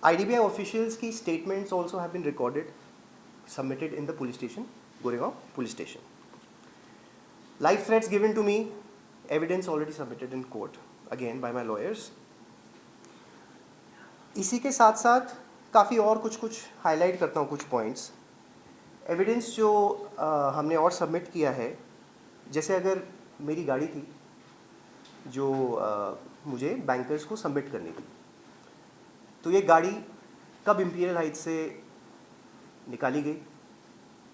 IDBI officials की statements also have been recorded, submitted in the police station, Goregaon police station. Life threats given to me, evidence already submitted in court, again by my lawyers. इसी के साथ साथ काफ़ी और कुछ highlight करता हूँ कुछ पॉइंट्स. एविडेंस जो हमने और सबमिट किया है, जैसे अगर मेरी गाड़ी थी जो मुझे बैंकर्स को सबमिट करनी थी, तो ये गाड़ी कब इंपीरियल हाइट्स से निकाली गई,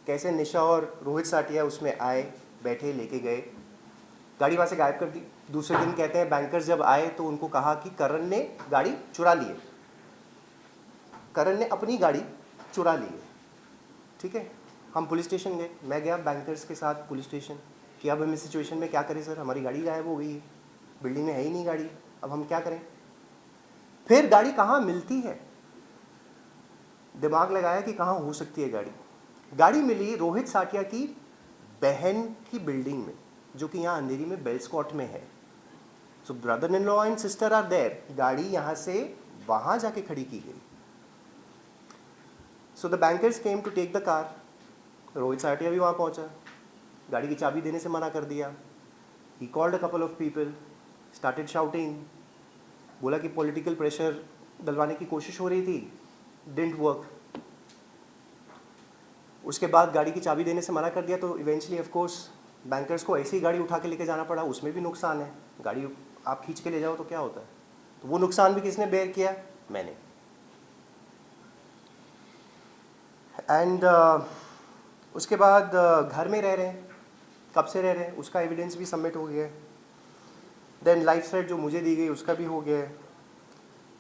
कैसे निशा और रोहित साटिया उसमें आए, बैठे, लेके गए, गाड़ी वहाँ से गायब कर दी. दूसरे दिन कहते हैं बैंकर्स जब आए तो उनको कहा कि करण ने गाड़ी चुरा ली है, करण ने अपनी गाड़ी चुरा ली है. ठीक है, हम पुलिस स्टेशन गए, मैं गया बैंकर्स के साथ पुलिस स्टेशन कि अब हम इस सिचुएशन में क्या करें सर, हमारी गाड़ी गायब हो गई है, बिल्डिंग में है ही नहीं गाड़ी, अब हम क्या करें. फिर गाड़ी कहाँ मिलती है, दिमाग लगाया कि कहाँ हो सकती है गाड़ी. गाड़ी मिली रोहित साटिया की बहन की बिल्डिंग में, जो कि यहाँ अंधेरी में बेल्सकॉट में है. So brother in law and sister are there. गाड़ी यहाँ से वहाँ जाके खड़ी की गई. So the bankers came to take the car. Rohit Satia भी वहाँ पहुँचा, गाड़ी की चाबी देने से मना कर दिया. He called a couple of people, started shouting, बोला कि पॉलिटिकल प्रेशर डलवाने की कोशिश हो रही थी, डिडंट वर्क. उसके बाद गाड़ी की चाबी देने से मना कर दिया, तो इवेंचुअली ऑफ कोर्स बैंकर्स को ऐसी ही गाड़ी उठा के लेके जाना पड़ा. उसमें भी नुकसान है, गाड़ी आप खींच के ले जाओ तो क्या होता है. तो वो नुकसान भी किसने बेयर किया, मैंने. एंड उसके बाद घर में रह रहे हैं, कब से रह रहे हैं उसका एविडेंस भी सबमिट हो गया है. देन लाइफ थ्रेट जो मुझे दी गई उसका भी हो गया है.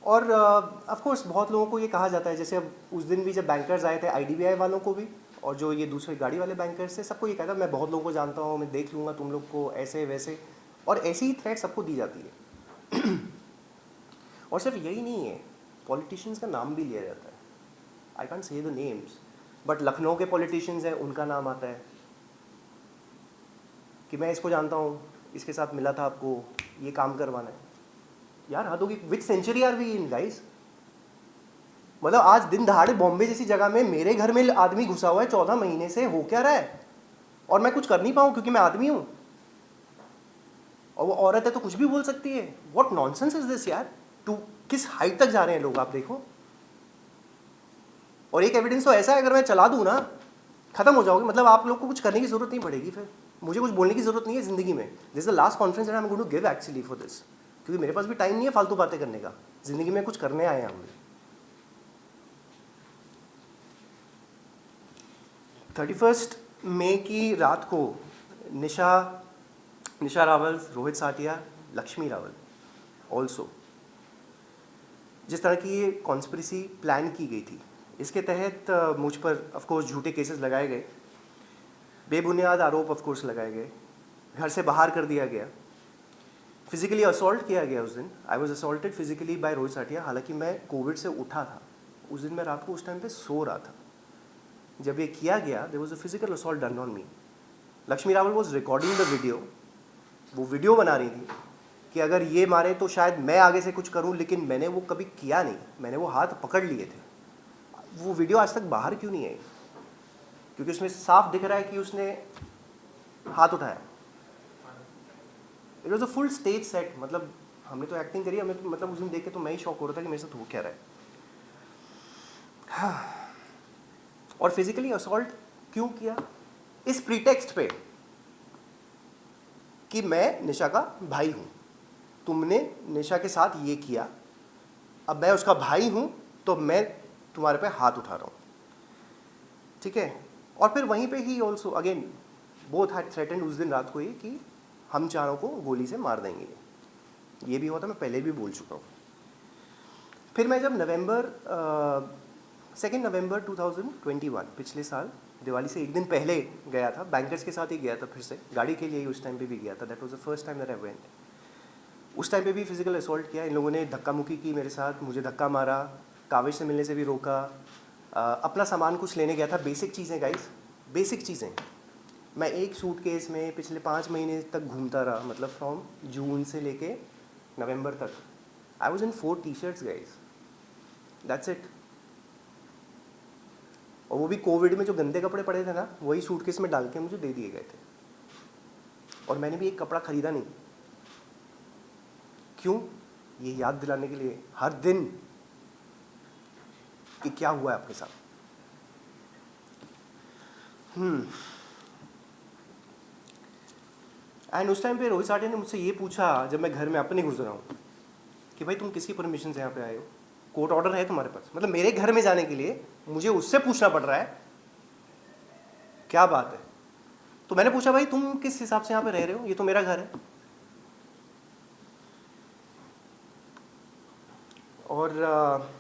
और ऑफ कोर्स बहुत लोगों को ये कहा जाता है, जैसे अब उस दिन भी जब बैंकर्स आए थे IDBI वालों को भी, और जो ये दूसरे गाड़ी वाले बैंकर्स थे, सबको ये कहता मैं बहुत लोगों को जानता हूँ, मैं देख लूँगा तुम लोग को, ऐसे वैसे. और ऐसी ही थ्रेट सबको दी जाती है. और सिर्फ यही नहीं है, पॉलिटिशियंस का नाम भी लिया जाता है. I can't say the names, but Lucknow के पॉलिटिशियंस हैं, उनका नाम आता है कि मैं इसको जानता हूँ, इसके साथ मिला था आपको, ये काम करवाना है. यार हद होगी, which century are we in guys. मतलब आज दिन दहाड़े बॉम्बे जैसी जगह में मेरे घर में आदमी घुसा हुआ है 14 महीने से, हो क्या रहा है, और मैं कुछ कर नहीं पाऊँ क्योंकि मैं आदमी हूँ, और वो औरत है तो कुछ भी बोल सकती है. व्हाट नॉनसेंस इज दिस यार. टू किस हाइट तक जा रहे हैं लोग, आप देखो. और एक एविडेंस तो ऐसा है, अगर मैं चला दूँ ना, खत्म हो जाओगे. मतलब आप लोग को कुछ करने की जरूरत नहीं पड़ेगी, फिर मुझे कुछ बोलने की जरूरत नहीं है ज़िंदगी में. This is the last conference I am going to give actually for this, क्योंकि मेरे पास भी टाइम नहीं है फालतू बातें करने का. ज़िंदगी में कुछ करने आए हैं हम. 31 मई की रात को निशा रावल, रोहित साटिया, लक्ष्मी रावल ऑल्सो, जिस तरह की ये कॉन्स्पिरेसी प्लान की गई थी, इसके तहत मुझ पर ऑफकोर्स झूठे केसेस लगाए गए, बेबुनियाद आरोप ऑफकोर्स लगाए गए, घर से बाहर कर दिया गया, फिजिकली असॉल्ट किया गया. उस दिन I was assaulted physically by Rohit Satia. हालांकि मैं कोविड से उठा था उस दिन, मैं रात को उस टाइम पे सो रहा था जब ये किया गया. There was a physical assault done on me. Lakshmi Rawal was recording the video. वो वीडियो बना रही थी कि अगर ये मारे तो शायद मैं आगे से कुछ करूं, लेकिन मैंने वो कभी किया नहीं. मैंने वो हाथ पकड़ लिए थे. वो वीडियो आज तक बाहर क्यों नहीं आई, क्योंकि उसमें साफ दिख रहा है कि उसने हाथ उठाया. It was a full stage set. मतलब हमने तो एक्टिंग करी, हमें तो मतलब उस दिन देख के तो मैं ही शॉक हो रहा था कि मेरे साथ हो क्या रहा है. और फिजिकली असॉल्ट क्यों किया, इस प्रीटेक्स्ट पे कि मैं निशा का भाई हूं. तुमने निशा के साथ ये किया, अब मैं उसका भाई हूं तो मैं तुम्हारे पे हाथ उठा रहा हूं. ठीक है. और फिर वहीं पे he also again both had threatened उस दिन रात को ये कि हम चारों को गोली से मार देंगे. ये भी हुआ था, मैं पहले भी बोल चुका हूँ. फिर मैं जब 2 नवंबर 2021 पिछले साल दिवाली से एक दिन पहले गया था, बैंकर्स के साथ ही गया था, फिर से गाड़ी के लिए ही उस टाइम पे भी गया था. That was the first time that I went. उस टाइम पे भी फिजिकल असॉल्ट किया. इन लोगों ने धक्का मुक्की की मेरे साथ, मुझे धक्का मारा, काविश से मिलने से भी रोका. अपना सामान कुछ लेने गया था, बेसिक चीज़ें गाइस, बेसिक चीज़ें. मैं एक सूटकेस में पिछले 5 महीने तक घूमता रहा. मतलब फ्रॉम जून से लेके नवंबर तक I was in 4 T-shirts guys. That's it. और वो भी कोविड में जो गंदे कपड़े पड़े थे ना, वही सूटकेस में डाल के मुझे दे दिए गए थे, और मैंने भी एक कपड़ा खरीदा नहीं। क्यों? ये याद दिलाने के लिए हर दिन कि क्या हुआ है आपके साथ। एंड उस टाइम पे रोहित साठिया ने मुझसे ये पूछा, जब मैं घर में अपने गुजरा हूँ, कि भाई तुम किसकी परमिशन से यहाँ पे आए हो? कोर्ट ऑर्डर है तुम्हारे पास? मतलब मेरे घर में जाने के लिए मुझे उससे पूछना पड़ रहा है, क्या बात है? तो मैंने पूछा, भाई तुम किस हिसाब से यहाँ पे रह रहे हो? ये तो मेरा घर है। और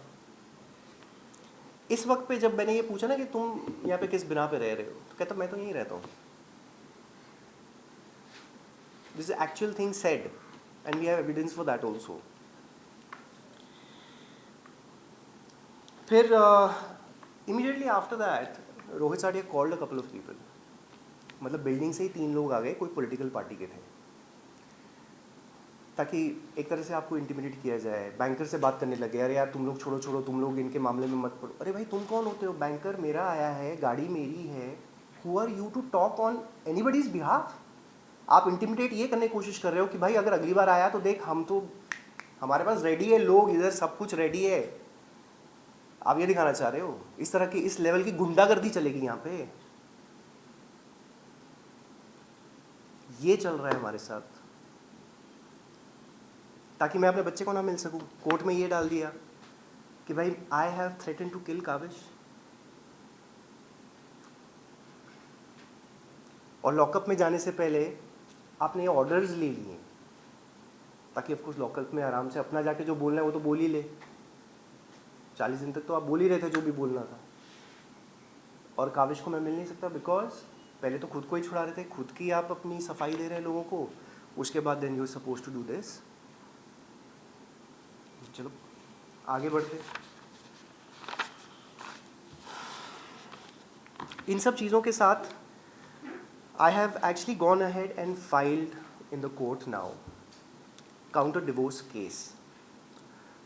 इस वक्त पे जब मैंने ये पूछा ना कि तुम यहाँ पे किस बिना पे रह रहे हो, तो कहता मैं तो यहीं रहता हूँ। This is actual thing said and we have evidence for that also. फिर immediately after that Rohit Sathiya called a couple of people. मतलब बिल्डिंग से ही 3 लोग आ गए, कोई पॉलिटिकल पार्टी के थे, ताकि एक तरह से आपको इंटिमिडेट किया जाए। बैंकर से बात करने लगे, अरे यार तुम लोग छोड़ो छोड़ो, तुम लोग इनके मामले में मत पड़ो। अरे भाई तुम कौन होते हो? बैंकर मेरा आया है, गाड़ी मेरी है, who are you to talk on anybody's behalf? आप इंटिमिडेट ये करने की कोशिश कर रहे हो कि भाई अगर अगली बार आया तो देख, हम तो, हमारे पास रेडी है लोग, इधर सब कुछ रेडी है। आप ये दिखाना चाह रहे हो? इस तरह की, इस लेवल की गुंडागर्दी चलेगी यहाँ पे? ये चल रहा है हमारे साथ, ताकि मैं अपने बच्चे को ना मिल सकूं। कोर्ट में ये डाल दिया कि भाई I have threaten to kill Kavish, और लॉकअप में जाने से पहले आपने ऑर्डर्स ले लिए, ताकि ऑफकोर्स लॉकअप में आराम से अपना जाके जो बोलना है वो तो बोल ही ले। 40 दिन तक तो आप बोल ही रहे थे जो भी बोलना था, और काविश को मैं मिल नहीं सकता बिकॉज पहले तो खुद को ही छुड़ा रहे थे, खुद की आप अपनी सफाई दे रहे हैं लोगों को, उसके बाद then you suppose to do this. चलो आगे बढ़ते। इन सब चीज़ों के साथ I have actually gone ahead and filed in the court now counter divorce case.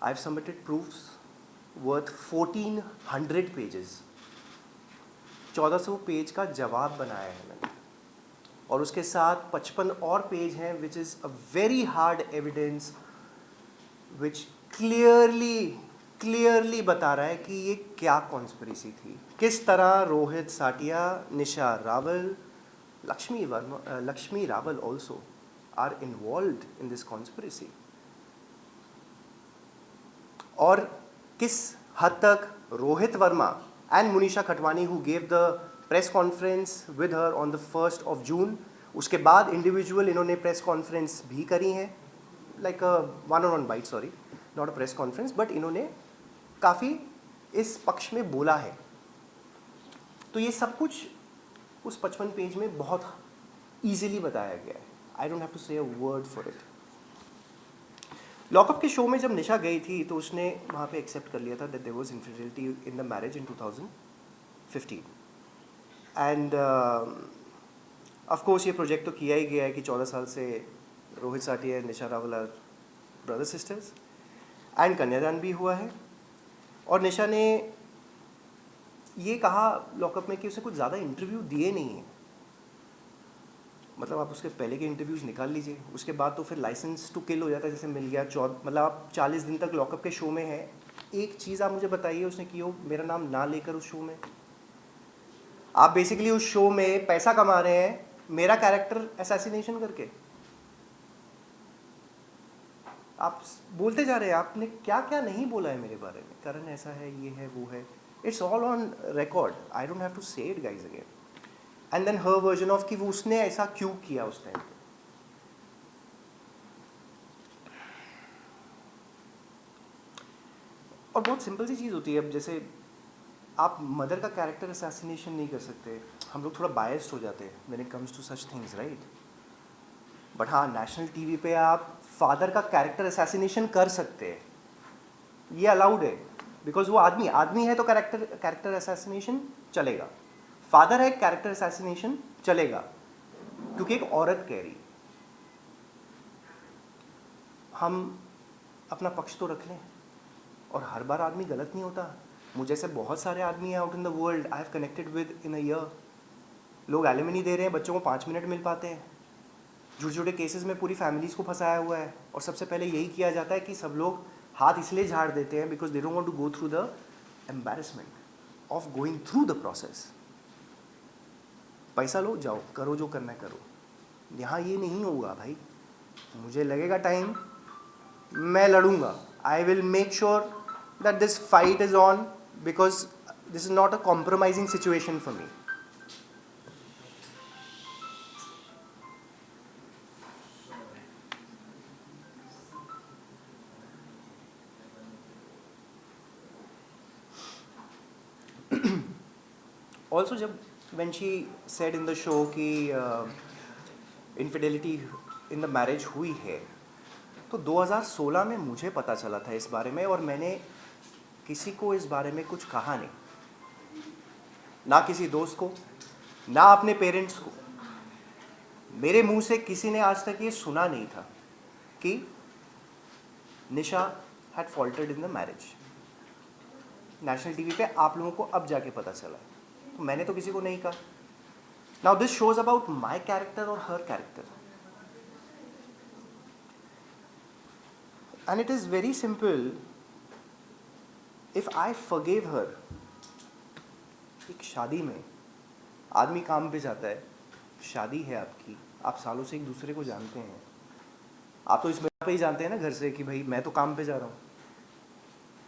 I have submitted proofs worth 1400 pages. 1400 page का जवाब बनाया है मैंने, और उसके साथ 55 और पेज हैं which is a very hard evidence which clearly बता रहा है कि ये क्या कॉन्स्पिरेसी थी, किस तरह Rohit Sathiya, Nisha Rawal, Lakshmi Rawal also are involved in this conspiracy, और किस हद तक Rohit Verma and Munisha Khatwani who gave the press conference with her on the 1st of June, उसके बाद इंडिविजुअल इन्होंने प्रेस कॉन्फ्रेंस भी करी हैं, like a one on one bite, sorry not a press conference, but इन्होंने काफ़ी इस पक्ष में बोला है। तो ये सब कुछ उस 55 पेज में बहुत ईजिली बताया गया है। आई डोंट हैव टू से a word for it. Lockup के शो में जब निशा गई थी तो उसने वहाँ पे एक्सेप्ट कर लिया था that there was infidelity in the marriage in 2015, and of course ये प्रोजेक्ट तो किया ही गया है कि 14 साल से Rohit Sathiya and Nisha Rawal are brother sisters, and कन्यादान भी हुआ है। और निशा ने ये कहा लॉकअप में कि उसे कुछ ज़्यादा इंटरव्यू दिए नहीं हैं। मतलब आप उसके पहले के इंटरव्यूज़ निकाल लीजिए, उसके बाद तो फिर लाइसेंस टू किल हो जाता है, जैसे मिल गया। मतलब आप 40 दिन तक लॉकअप के शो में है। एक चीज़ आप मुझे बताइए उसने की हो मेरा नाम ना लेकर उस शो में। आप बेसिकली उस शो में पैसा कमा रहे हैं मेरा कैरेक्टर असैसिनेशन करके। आप बोलते जा रहे हैं, आपने क्या क्या नहीं बोला है मेरे बारे में, करण ऐसा है, ये है, वो है। It's all on record, I don't have to say it guys again. And then her version of कि वो उसने ऐसा क्यों किया उस टाइम पे। और बहुत सिंपल सी चीज़ होती है। अब जैसे आप मदर का कैरेक्टर असैसिनेशन नहीं कर सकते, हम लोग थोड़ा बायस्ड हो जाते हैं when it comes to such things, right. But हाँ, नेशनल टीवी पे आप फादर का कैरेक्टर असैसिनेशन कर सकते हैं, ये अलाउड है, बिकॉज वो आदमी है तो कैरेक्टर असैसिनेशन चलेगा। फादर है, कैरेक्टर असैसिनेशन चलेगा, क्योंकि एक औरत कह रही। हम अपना पक्ष तो रख लें। और हर बार आदमी गलत नहीं होता। मुझे ऐसे बहुत सारे आदमी हैं out in the world I have connected with in a year. लोग एलिमनी दे रहे हैं, बच्चों को 5 मिनट मिल पाते हैं। छोटे छोटे केसेस में पूरी फैमिलीज़ को फंसाया हुआ है, और सबसे पहले यही किया जाता है कि सब लोग हाथ इसलिए झाड़ देते हैं because they don't want to go through the embarrassment of going through the process. पैसा लो, जाओ, करो जो करना है करो। यहाँ ये नहीं होगा भाई, मुझे लगेगा टाइम, मैं लड़ूंगा। I will make sure that this fight is on because this is not a compromising situation for me. Also जब when she said in the show कि इनफिडेलिटी इन द मैरिज हुई है, तो 2016 में मुझे पता चला था इस बारे में, और मैंने किसी को इस बारे में कुछ कहा नहीं, ना किसी दोस्त को, ना अपने पेरेंट्स को। मेरे मुंह से किसी ने आज तक ये सुना नहीं था कि Nisha had faulted in the marriage. National TV पे आप लोगों को अब जाके पता चला, तो मैंने तो किसी को नहीं कहा। Now this shows about my character और her character, and it is very simple. If I forgive her, एक शादी में आदमी काम पे जाता है, शादी है आपकी, आप सालों से एक दूसरे को जानते हैं, आप तो इस बात पे ही जानते हैं ना घर से कि भाई मैं तो काम पे जा रहा हूँ,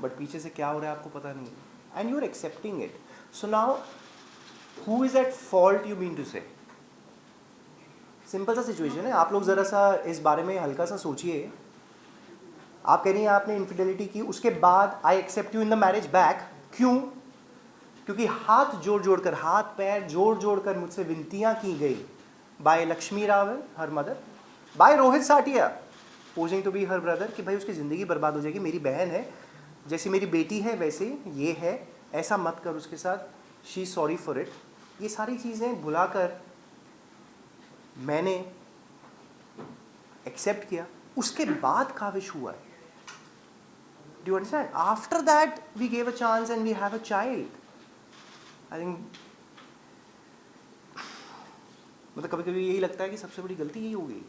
बट पीछे से क्या हो रहा है आपको पता नहीं, and you are accepting it. So now who is at fault, you mean to say? Simple सा सिचुएशन है, आप लोग ज़रा सा इस बारे में हल्का सा सोचिए। आप कह रही हैं आपने इनफिडेलिटी की, उसके बाद I accept you in the marriage back. क्यों? क्योंकि हाथ जोड़ जोड़ कर, हाथ पैर जोड़ जोड़ कर मुझसे विनतियाँ की गई by Lakshmi Rawal her mother, by Rohit Satia posing to be her brother, कि भाई उसकी ज़िंदगी बर्बाद हो जाएगी, मेरी बहन है, जैसी मेरी बेटी है वैसे ये है, ऐसा मत कर उसके साथ, शी सॉरी फॉर इट। ये सारी चीज़ें भुलाकर मैंने एक्सेप्ट किया, उसके बाद काविश हुआ है। Do you understand? After that, we gave a chance and we have a child. I think मतलब कभी कभी यही लगता है कि सबसे बड़ी गलती यही हो गई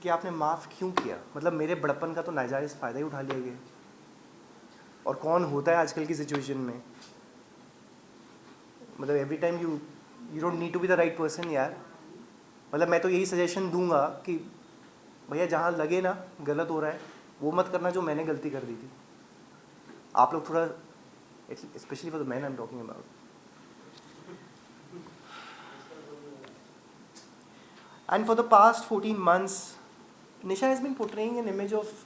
कि आपने माफ़ क्यों किया। मतलब मेरे बड़प्पन का तो नाजायज़ फ़ायदा ही उठा लिया गया, और कौन होता है आजकल की सिचुएशन में, मतलब every time you don't need to be the right person यार। मतलब मैं तो यही सजेशन दूंगा कि भैया जहाँ लगे ना गलत हो रहा है, वो मत करना जो मैंने गलती कर दी थी। आप लोग थोड़ा, specially for the man I am talking about, and for the past 14 months Nisha has been portraying an image of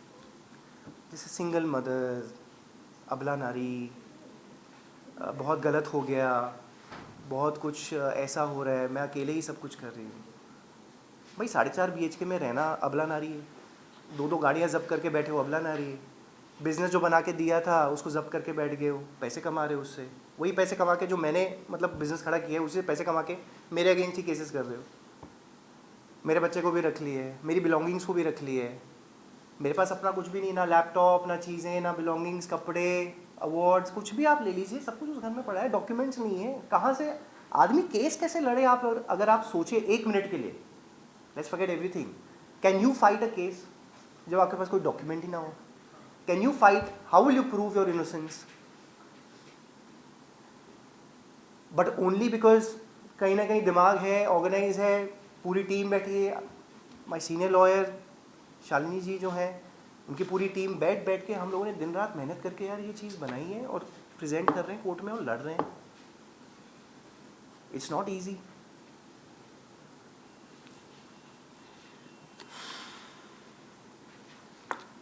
जैसे सिंगल मदर, अबला नारी, बहुत गलत हो गया, बहुत कुछ ऐसा हो रहा है, मैं अकेले ही सब कुछ कर रही हूँ। भाई 4.5 BHK में रहना अबला नारी है, 2 गाड़ियाँ जब्त करके बैठे हो अबला नारी है, बिज़नेस जो बना के दिया था उसको जब्त करके बैठ गए हो, पैसे कमा रहे हो उससे, वही पैसे कमा के जो मैंने मतलब बिज़नेस खड़ा किया है उसी पैसे कमा के मेरे अगेंस्ट ही केसेस कर रहे हो। मेरे बच्चे को भी रख लिए, मेरी बिलोंगिंग्स को भी रख लिए, मेरे पास अपना कुछ भी नहीं, ना लैपटॉप, ना चीज़ें, ना बिलोंगिंग्स, कपड़े, अवार्ड्स, कुछ भी आप ले लीजिए, सब कुछ उस घर में पड़ा है, डॉक्यूमेंट्स नहीं है। कहाँ से आदमी केस कैसे लड़े आप? अगर आप सोचिए 1 मिनट के लिए, let's forget everything, can you fight a case जब आपके पास कोई डॉक्यूमेंट ही ना हो? Can you fight? How will you prove your innocence? But only because कहीं ना कहीं दिमाग है, ऑर्गेनाइज है, पूरी टीम बैठी है, माई सीनियर लॉयर शालिनी जी जो हैं, उनकी पूरी टीम बैठ के हम लोगों ने दिन रात मेहनत करके यार ये चीज़ बनाई है और प्रेजेंट कर रहे हैं कोर्ट में और लड़ रहे हैं। It's not easy.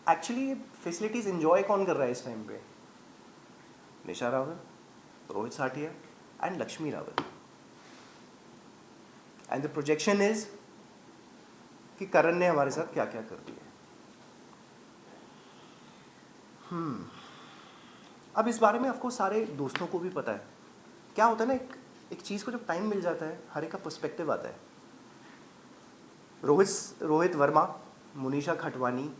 Actually facilities enjoy कौन कर रहा है इस टाइम पे? Nisha Rawal, Rohit Satia and Lakshmi Rawal. And the projection is कि करण ने हमारे साथ क्या क्या कर दिया। अब इस बारे में आपको सारे दोस्तों को भी पता है। क्या होता है ना, एक चीज़ को जब टाइम मिल जाता है हर एक का पर्सपेक्टिव आता है। रोहित वर्मा, मुनीशा खटवानी,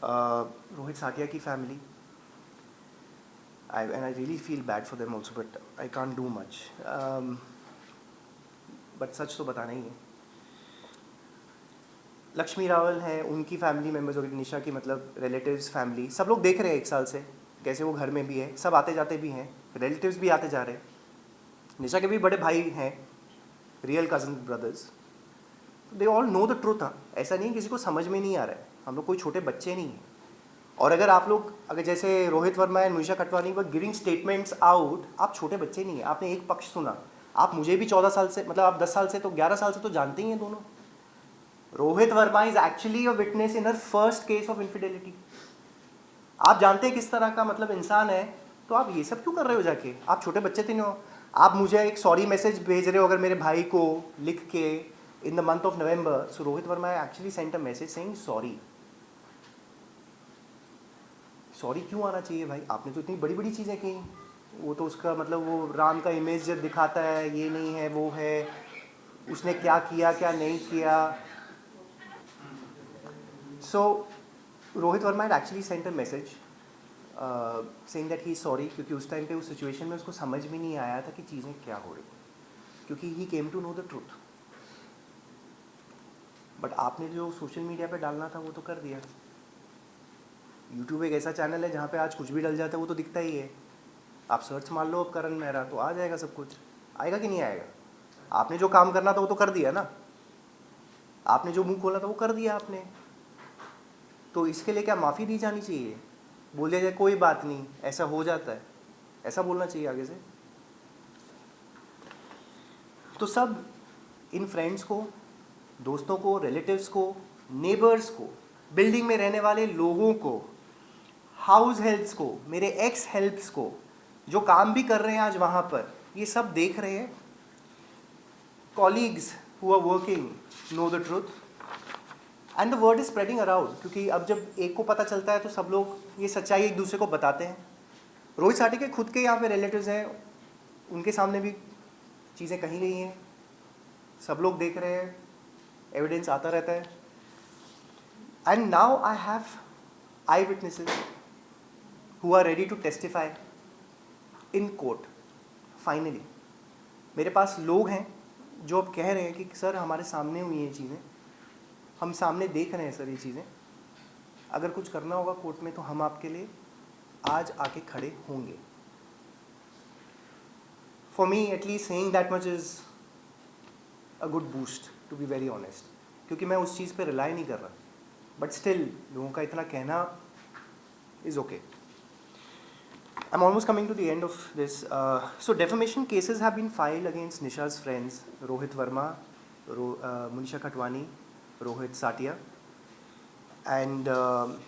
रोहित साटिया की family, and I really feel bad for them also, but I can't do much. But सच तो बताना ही है. लक्ष्मी रावल हैं, उनकी फैमिली मेम्बर्स हो गए, निशा की मतलब रिलेटिव्स फैमिली, सब लोग देख रहे हैं 1 साल से कैसे वो घर में भी है, सब आते जाते भी हैं, रिलेटिव्स भी आते जा रहे हैं. निशा के भी बड़े भाई हैं, real cousin brothers, they all know the truth. ऐसा नहीं किसी को समझ में नहीं आ रहा है, हम लोग कोई छोटे बच्चे नहीं हैं. और अगर आप लोग अगर जैसे Rohit Verma and Munisha Khatwani were giving statements out, आप छोटे बच्चे नहीं हैं, आपने एक पक्ष सुना. आप मुझे भी 14 साल से, मतलब आप 10 साल से तो 11 साल से तो जानते ही हैं दोनों. Rohit Verma is actually a witness in her first case of infidelity. आप जानते हैं किस तरह का मतलब इंसान है, तो आप ये सब क्यों कर रहे हो जाके? आप छोटे बच्चे तो नहीं हो. आप मुझे एक सॉरी मैसेज भेज रहे हो अगर मेरे भाई को लिख के in the month of November. So Rohit Verma actually sent a message saying sorry. Sorry क्यों आना चाहिए भाई? आपने तो इतनी बड़ी बड़ी चीज़ें की. वो तो उसका मतलब वो राम का इमेज जब दिखाता है, ये नहीं है वो है, उसने क्या किया क्या नहीं किया. So Rohit Verma had actually sent a message saying that he is sorry, क्योंकि उस टाइम पे उस सिचुएशन में उसको समझ में नहीं आया था कि चीज़ें क्या हो रही, क्योंकि he came to know the truth. But आपने जो सोशल मीडिया पे डालना था वो तो कर दिया. यूट्यूब एक ऐसा चैनल है जहाँ पे आज कुछ भी डल जाता है, वो तो दिखता ही है. आप सर्च मार लो अब करण मेहरा, तो आ जाएगा सब कुछ. आएगा कि नहीं आएगा? आपने जो काम करना था वो तो कर दिया ना. आपने जो मुंह खोला था वो कर दिया आपने. तो इसके लिए क्या माफ़ी दी जानी चाहिए? बोल दिया जाए कोई बात नहीं, ऐसा हो जाता है, ऐसा बोलना चाहिए आगे से? तो सब इन फ्रेंड्स को, दोस्तों को, रिलेटिव्स को, नेबर्स को, बिल्डिंग में रहने वाले लोगों को, हाउस हेल्प्स को, मेरे एक्स हेल्प्स को, जो काम भी कर रहे हैं आज वहाँ पर, ये सब देख रहे हैं. Colleagues who are working know the truth and the word is spreading around. क्योंकि अब जब एक को पता चलता है तो सब लोग ये सच्चाई एक दूसरे को बताते हैं. रोहित साटी के खुद के यहाँ पे रिलेटिव्स हैं, उनके सामने भी चीज़ें कही गई हैं, सब लोग देख रहे हैं, एविडेंस आता रहता है. And now I have I witnesses who are ready to testify in court. Finally मेरे पास लोग हैं जो अब कह रहे हैं कि सर हमारे सामने हुई ये चीज़ें, हम सामने देख रहे हैं सर ये चीज़ें, अगर कुछ करना होगा कोर्ट में तो हम आपके लिए आज आके खड़े होंगे. For me at least saying that much is a good boost, to be very honest. क्योंकि मैं उस चीज़ पे रिलाई नहीं कर रहा, बट स्टिल लोगों का इतना कहना is okay. I'm almost coming to the end of this. So defamation cases have been filed against Nisha's friends Rohit Verma, Munisha Khatwani, Rohit Satia. And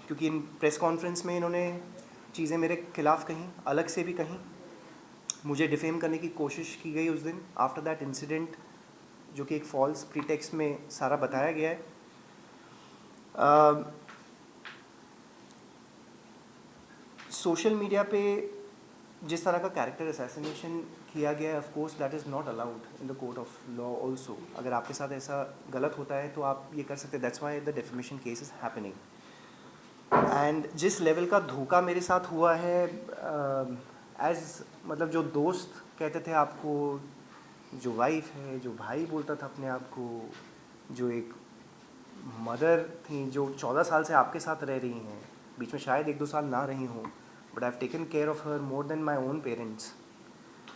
क्योंकि इन प्रेस कॉन्फ्रेंस में इन्होंने चीज़ें मेरे खिलाफ कहीं, अलग से भी कहीं, मुझे डिफेम करने की कोशिश की गई उस दिन आफ्टर दैट इंसिडेंट, जो कि एक फॉल्स प्रीटेक्स्ट में सारा बताया गया है. सोशल मीडिया पे जिस तरह का कैरेक्टर असैसिनेशन किया गया है, of course that is not allowed in the court of law also. अगर आपके साथ ऐसा गलत होता है तो आप ये कर सकते हैं. That's why the defamation case is happening. And जिस लेवल का धोखा मेरे साथ हुआ है, एज मतलब जो दोस्त कहते थे आपको, जो वाइफ है, जो भाई बोलता था अपने आप को, जो एक मदर थी जो 14 साल से आपके साथ रह रही हैं, बीच में शायद 1-2 साल ना रही हूँ, but I have taken care of her more than my own parents.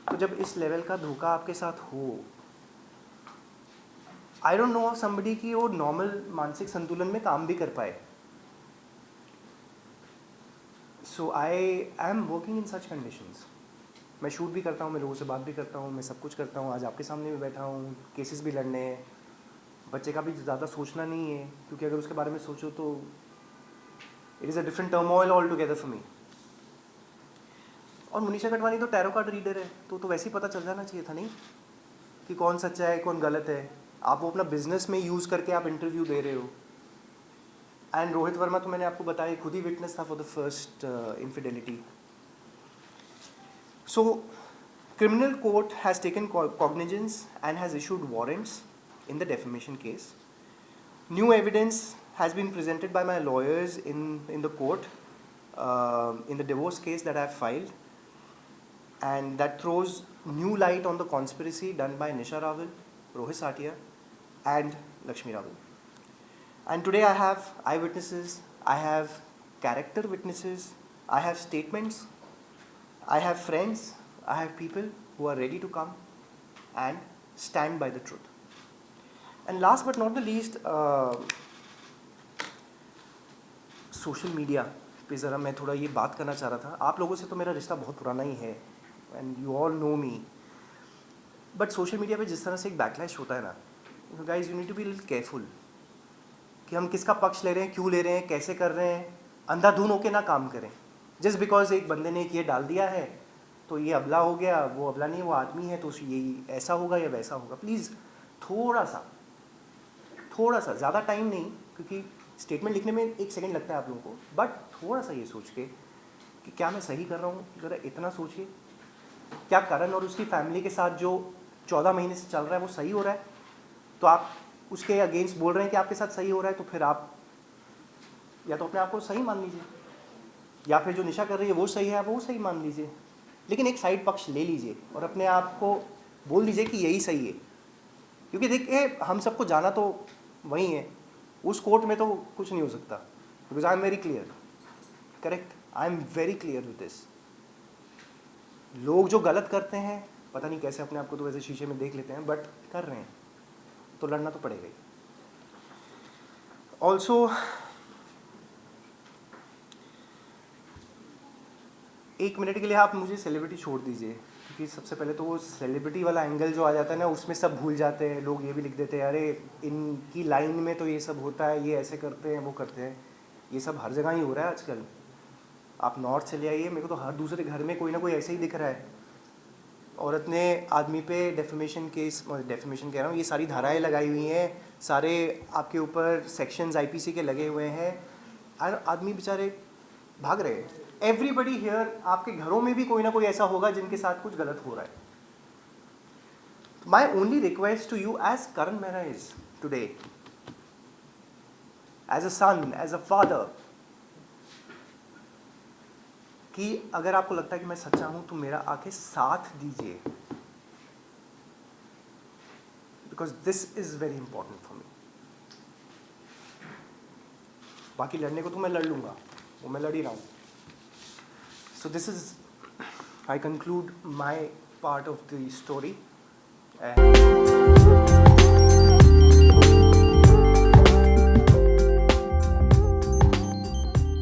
तो जब इस लेवल का धोखा आपके साथ हो, आई डोंट नो समबडी कि वो नॉर्मल मानसिक संतुलन में काम भी कर पाए. So I am working in such conditions. मैं शूट भी करता हूँ, मैं लोगों से बात भी करता हूँ, मैं सब कुछ करता हूँ. आज आपके सामने भी बैठा हूँ, केसेस भी लड़ने हैं. बच्चे का भी ज़्यादा सोचना नहीं है, क्योंकि अगर उसके बारे में सोचो तो it is a different turmoil all together for me. और मुनीषा खटवानी तो टैरो कार्ड रीडर है, तो वैसे ही पता चल जाना चाहिए था नहीं कि कौन सच्चा है कौन गलत है. आप वो अपना बिजनेस में यूज़ करके आप इंटरव्यू दे रहे हो. एंड रोहित वर्मा तो मैंने आपको बताया खुद ही विटनेस था for the first infidelity. So criminal court has taken cognizance and has issued warrants in the defamation case. New evidence has been presented by my lawyers in the court in the divorce case that I have filed. and that throws new light on the conspiracy done by Nisha Rawal, Rohit Satia, and Lakshmi Rawal. And today I have eyewitnesses, I have character witnesses, I have statements, I have friends, I have people who are ready to come and stand by the truth. And last but not the least, social media पे ज़रा मैं थोड़ा ये बात करना चाह रहा था. आप लोगों से तो मेरा रिश्ता बहुत पुराना ही है and you all know me, but social media पे जिस तरह से एक बैकलैश होता है ना, guys you need to be little careful कि हम किसका पक्ष ले रहे हैं, क्यों ले रहे हैं, कैसे कर रहे हैं. अंधाधुन होके ना काम करें. जस्ट बिकॉज एक बंदे ने ये डाल दिया है तो ये अबला हो गया, वो अबला नहीं, वो आदमी है तो यही ऐसा होगा या वैसा होगा. प्लीज़ थोड़ा सा ज़्यादा टाइम नहीं, क्योंकि स्टेटमेंट लिखने में 1 सेकंड लगता है आप लोगों को, बट थोड़ा सा ये सोच के कि क्या मैं सही कर रहा हूँ, ज़रा इतना सोचिए. क्या करण और उसकी फैमिली के साथ जो 14 महीने से चल रहा है वो सही हो रहा है? तो आप उसके अगेंस्ट बोल रहे हैं कि आपके साथ सही हो रहा है, तो फिर आप या तो अपने आप को सही मान लीजिए, या फिर जो निशा कर रही है वो सही है, आप वो सही मान लीजिए. लेकिन एक साइड पक्ष ले लीजिए और अपने आप को बोल दीजिए कि यही सही है. क्योंकि देखिए, हम सबको जाना तो वही है, उस कोर्ट में तो कुछ नहीं हो सकता. Because I am very clear, correct, I am very clear with this. लोग जो गलत करते हैं, पता नहीं कैसे अपने आप को तो वैसे शीशे में देख लेते हैं, बट कर रहे हैं तो लड़ना तो पड़ेगा ही. ऑल्सो एक मिनट के लिए आप मुझे सेलिब्रिटी छोड़ दीजिए, क्योंकि सबसे पहले तो वो सेलिब्रिटी वाला एंगल जो आ जाता है ना, उसमें सब भूल जाते हैं लोग. ये भी लिख देते हैं, अरे इनकी लाइन में तो ये सब होता है, ये ऐसे करते हैं, वो करते हैं. ये सब हर जगह ही हो रहा है आजकल. आप नॉर्थ चले आइए, मेरे को तो हर दूसरे घर में कोई ना कोई ऐसे ही दिख रहा है. औरत ने आदमी पे डेफेमेशन केस, डेफेमेशन कह रहा हूँ, ये सारी धाराएं लगाई हुई हैं, सारे आपके ऊपर सेक्शंस आईपीसी के लगे हुए हैं, और आदमी बेचारे भाग रहे हैं. एवरीबडी हियर, आपके घरों में भी कोई ना कोई ऐसा होगा जिनके साथ कुछ गलत हो रहा है. My only request to you as Karan Mehra is today, as a son, as a father, कि अगर आपको लगता है कि मैं सच्चा हूं तो मेरा आके साथ दीजिए, because this is very important for me. बाकी लड़ने को तो मैं लड़ लूंगा, वो मैं लड़ ही रहा हूं. So this is, I conclude my part of the story. And